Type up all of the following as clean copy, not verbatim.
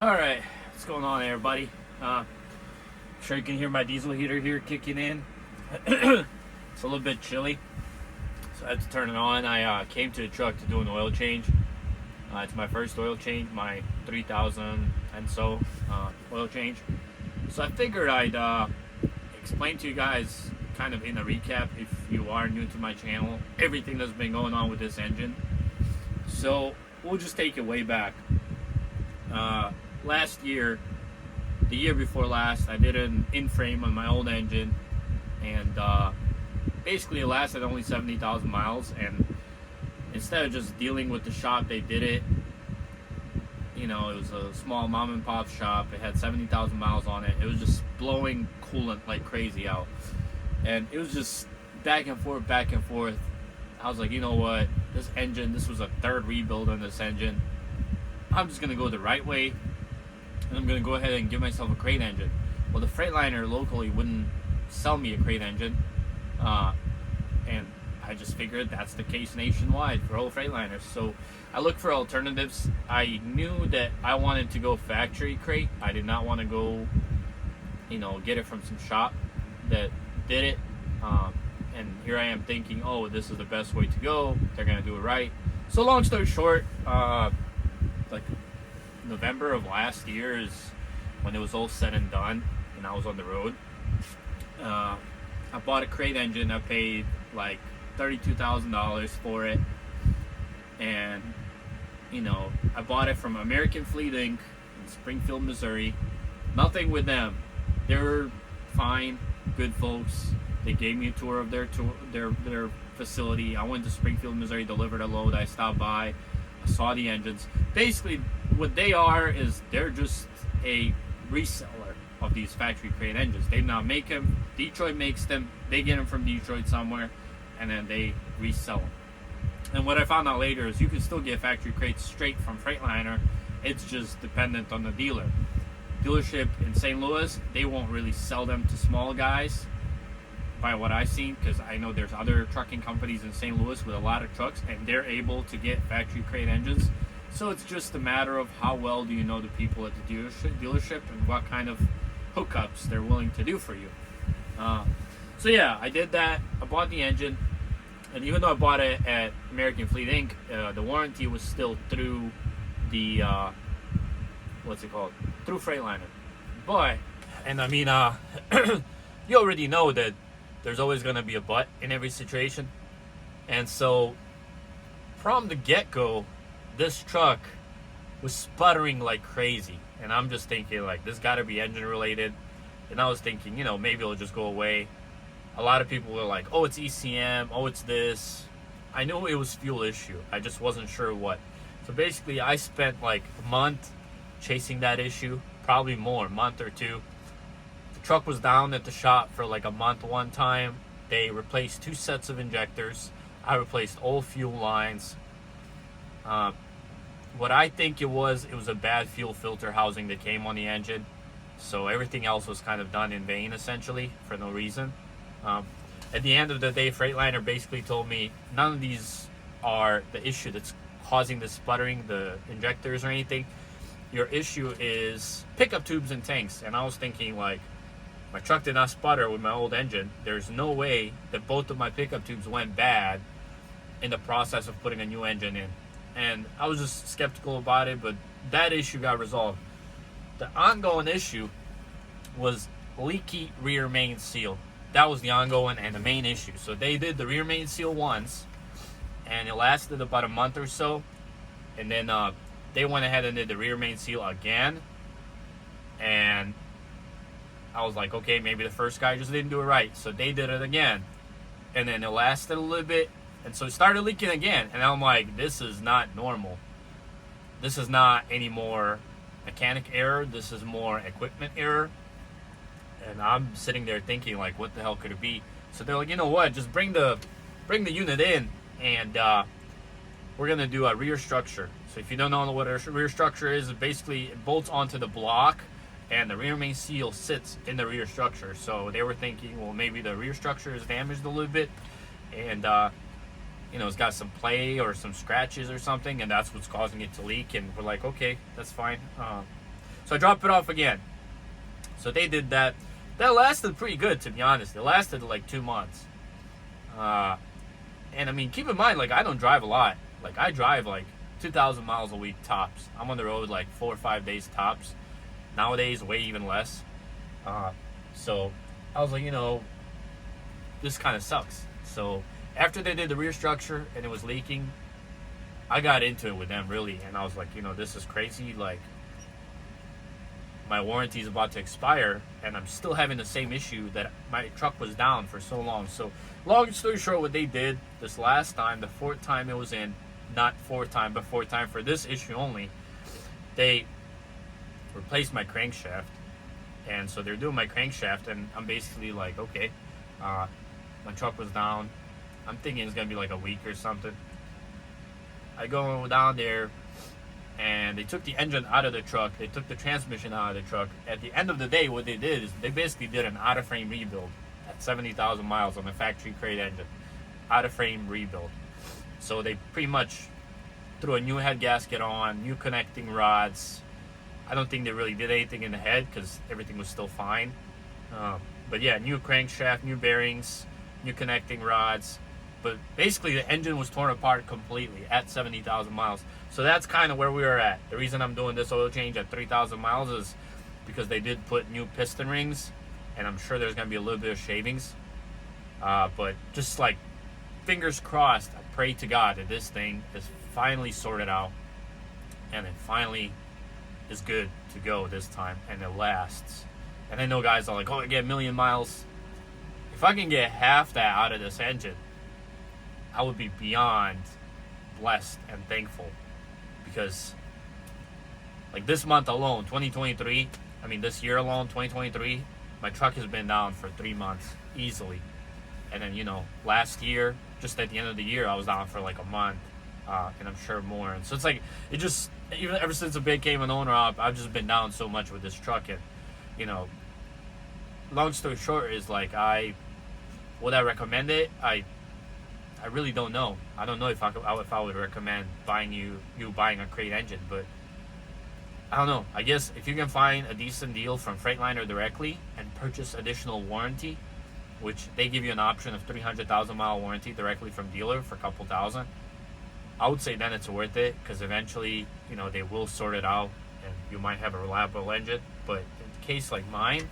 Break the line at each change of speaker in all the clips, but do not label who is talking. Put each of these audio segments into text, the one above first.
Alright, what's going on everybody? Sure you can hear my diesel heater here kicking in. It's a little bit chilly, so I had to turn it on. I came to the truck to do an oil change. It's my first oil change, my 3000 and so oil change. So I figured I'd explain to you guys, kind of in a recap, if you are new to my channel, everything that's been going on with this engine. So we'll just take it way back. Last year, the year before last, I did an in-frame on my old engine, and basically it lasted only 70,000 miles. And instead of just dealing with the shop, they did it. You know, it was a small mom and pop shop. It had 70,000 miles on it. It was just blowing coolant like crazy out, and it was just back and forth, back and forth. I was like, you know what? This engine, this was a third rebuild on this engine. I'm just gonna go the right way, and I'm gonna go ahead and give myself a crate engine. Well, the Freightliner locally wouldn't sell me a crate engine, and I just figured that's the case nationwide for all Freightliners. So I looked for alternatives. I knew that I wanted to go factory crate. I did not want to go, you know, get it from some shop that did it. And here I am thinking, oh, this is the best way to go. They're gonna do it right. So long story short, like November of last year is when it was all said and done and I was on the road. I bought a crate engine. I paid like $32,000 for it, and you know, I bought it from American Fleet Inc. in Springfield, Missouri. Nothing with them. They were fine, good folks. They gave me a tour of their facility. I went to Springfield, Missouri, delivered a load. I stopped by, I saw the engines. Basically, what they are is they're just a reseller of these factory crate engines. They now make them. Detroit makes them. They get them from Detroit somewhere, and then they resell them. And what I found out later is you can still get factory crates straight from Freightliner. It's just dependent on the dealer. Dealership in St. Louis, they won't really sell them to small guys, by what I've seen, because I know there's other trucking companies in St. Louis with a lot of trucks, and they're able to get factory crate engines. So it's just a matter of how well do you know the people at the dealership and what kind of hookups they're willing to do for you. So yeah, I did that. I bought the engine, and even though I bought it at American Fleet Inc., the warranty was still through the through Freightliner. But, and I mean, you already know that there's always going to be a but in every situation. And so from the get-go, this truck was sputtering like crazy. And I'm just thinking, like, this got to be engine related. And I was thinking, you know, maybe it'll just go away. A lot of people were like, oh, it's ECM, oh, it's this. I knew it was fuel issue. I just wasn't sure what. So basically, I spent like a month chasing that issue, probably more, a month or two. The truck was down at the shop for like a month one time. They replaced 2 sets of injectors. I replaced all fuel lines. What I think it was a bad fuel filter housing that came on the engine. So everything else was kind of done in vain, essentially, for no reason. At the end of the day, Freightliner basically told me none of these are the issue that's causing the sputtering, the injectors or anything. Your issue is pickup tubes and tanks. And I was thinking, like, my truck did not sputter with my old engine. There's no way that both of my pickup tubes went bad in the process of putting a new engine in. And I was just skeptical about it, but that issue got resolved. The ongoing issue was leaky rear main seal. That was the ongoing and the main issue. So they did the rear main seal once, and it lasted about a month or so. And then they went ahead and did the rear main seal again. And I was like, okay, maybe the first guy just didn't do it right. So they did it again. And then it lasted a little bit. And so it started leaking again. And I'm like, this is not normal. This is not any more mechanic error. This is more equipment error. And I'm sitting there thinking, like, what the hell could it be? So they're like, you know what? Just bring the unit in, and we're going to do a rear structure. So if you don't know what a rear structure is, basically it bolts onto the block, and the rear main seal sits in the rear structure. So they were thinking, well, maybe the rear structure is damaged a little bit, and you know, it's got some play or some scratches or something, and that's what's causing it to leak. And we're like, okay, that's fine. So I dropped it off again. So they did that. That lasted pretty good, to be honest. It lasted like 2 months. And I mean, keep in mind, like, I don't drive a lot. Like, I drive like 2,000 miles a week tops. I'm on the road like 4 or 5 days tops. Nowadays, way even less. So I was like, you know, this kind of sucks. So after they did the rear structure and it was leaking, I got into it with them, really. And I was like, you know, this is crazy. Like, my warranty is about to expire and I'm still having the same issue that my truck was down for so long. So long story short, what they did this last time, the 4th time it was in, not 4th time, but 4th time for this issue only, they replaced my crankshaft. And so they're doing my crankshaft, and I'm basically like, okay, my truck was down. I'm thinking it's gonna be like a week or something. I go down there, and they took the engine out of the truck. They took the transmission out of the truck. At the end of the day, what they did is they basically did an out-of-frame rebuild at 70,000 miles on a factory crate engine. Out-of-frame rebuild. So they pretty much threw a new head gasket on, new connecting rods. I don't think they really did anything in the head because everything was still fine. But yeah, new crankshaft, new bearings, new connecting rods. But basically the engine was torn apart completely at 70,000 miles. So that's kind of where we were at. The reason I'm doing this oil change at 3,000 miles is because they did put new piston rings, and I'm sure there's going to be a little bit of shavings. But just like, fingers crossed, I pray to God that this thing is finally sorted out and it finally is good to go this time and it lasts. And I know guys are like, oh, I get 1,000,000 miles. If I can get half that out of this engine, I would be beyond blessed and thankful. Because like this month alone, 2023, I mean this year alone, 2023, my truck has been down for 3 months easily. And then, you know, last year, just at the end of the year, I was down for like a month, and I'm sure more. And so it's like, it just, even ever since I became an owner, I've just been down so much with this truck. And, you know, long story short is like, would I recommend it? I really don't know. I don't know if I would recommend buying you buying a crate engine, but I don't know. I guess if you can find a decent deal from Freightliner directly and purchase additional warranty, which they give you an option of 300,000 mile warranty directly from dealer for a couple thousand, I would say then it's worth it, because eventually, you know, they will sort it out and you might have a reliable engine. But in a case like mine,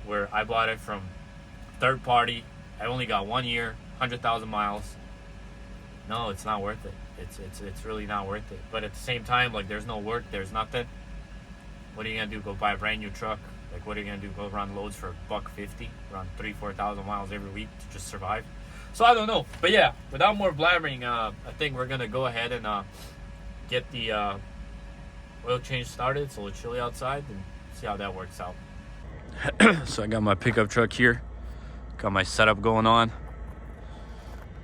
where I bought it from third party, I only got 1 year, 100,000 miles. No, it's not worth it. It's really not worth it. But at the same time, like, there's no work, there's nothing. What are you gonna do? Go buy a brand new truck? Like, what are you gonna do? Go run loads for $150, run 3,000-4,000 miles every week to just survive? So I don't know. But yeah, without more blabbering, I think we're gonna go ahead and get the oil change started. It's a little chilly outside, and see how that works out. So I got my pickup truck here. Got my setup going on.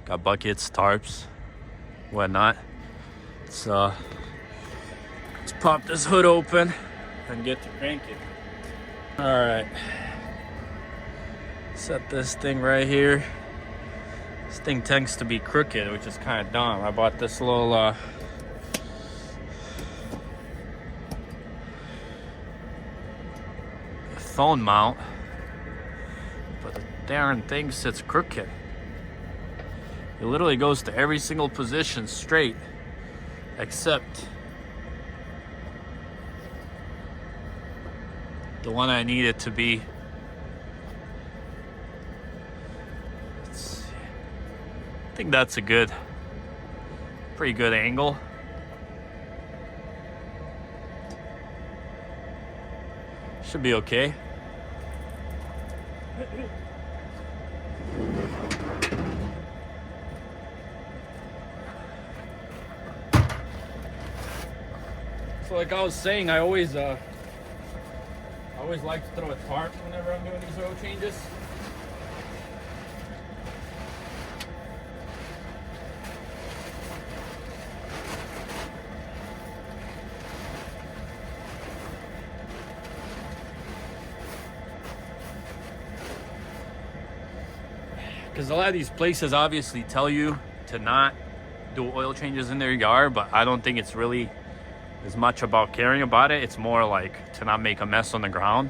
Got buckets, tarps, whatnot. Let's pop this hood open and get to cranking. All right. Set this thing right here. This thing tends to be crooked, which is kind of dumb. I bought this little phone mount, but the darn thing sits crooked. It literally goes to every single position straight, except the one I need it to be. I think that's a pretty good angle. Should be okay. So like I was saying, I always like to throw a tarp whenever I'm doing these oil changes. Because a lot of these places obviously tell you to not do oil changes in their yard, but I don't think it's really as much about caring about it. It's more like to not make a mess on the ground.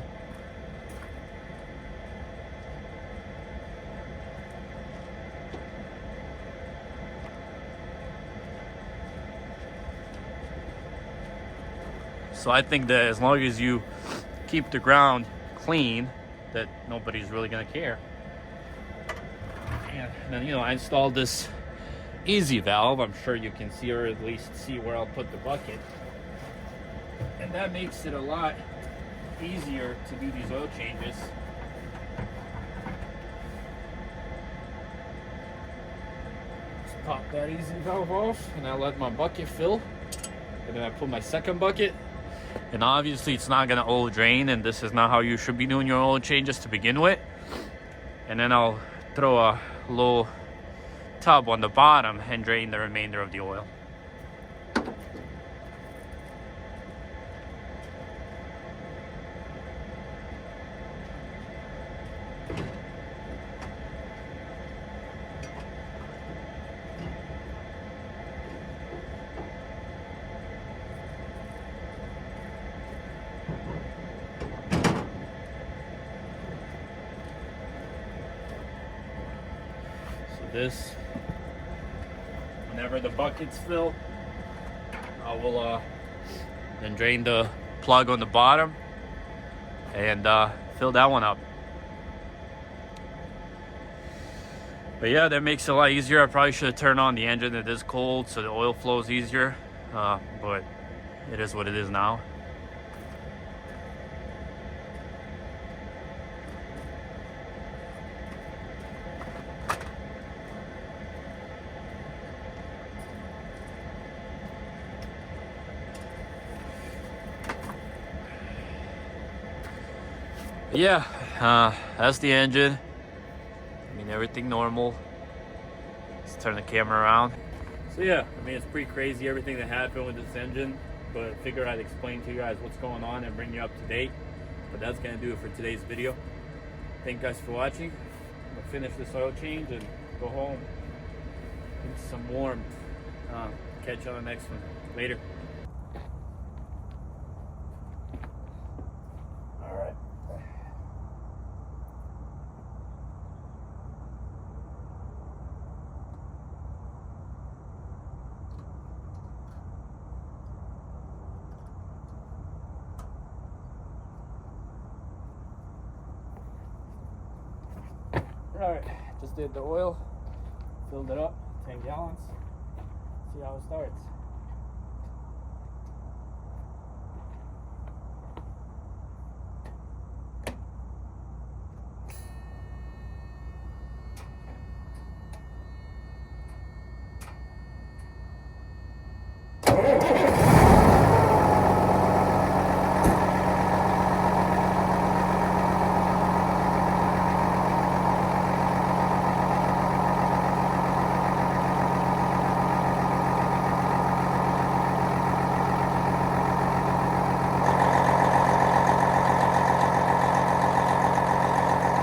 So I think that as long as you keep the ground clean, that nobody's really gonna care. And then, you know, I installed this easy valve. I'm sure you can see, or at least see where I'll put the bucket. And that makes it a lot easier to do these oil changes. Just pop that easy valve off, and I let my bucket fill. And then I put my second bucket. And obviously it's not gonna oil drain, and this is not how you should be doing your oil changes to begin with. And then I'll throw a little tub on the bottom and drain the remainder of the oil. This, whenever the buckets fill, I will then drain the plug on the bottom and fill that one up. But yeah, that makes it a lot easier. I probably should have turned on the engine. It is cold, so the oil flows easier, but it is what it is now. Yeah, that's the engine. I mean, everything normal. Let's turn the camera around. So yeah, I mean, it's pretty crazy everything that happened with this engine, but I figured I'd explain to you guys what's going on and bring you up to date. But that's gonna do it for today's video. Thank you guys for watching. I'm gonna finish this oil change and go home. Get some warmth. Catch you on the next one. Later. Alright, just did the oil, filled it up, 10 gallons. See how it starts.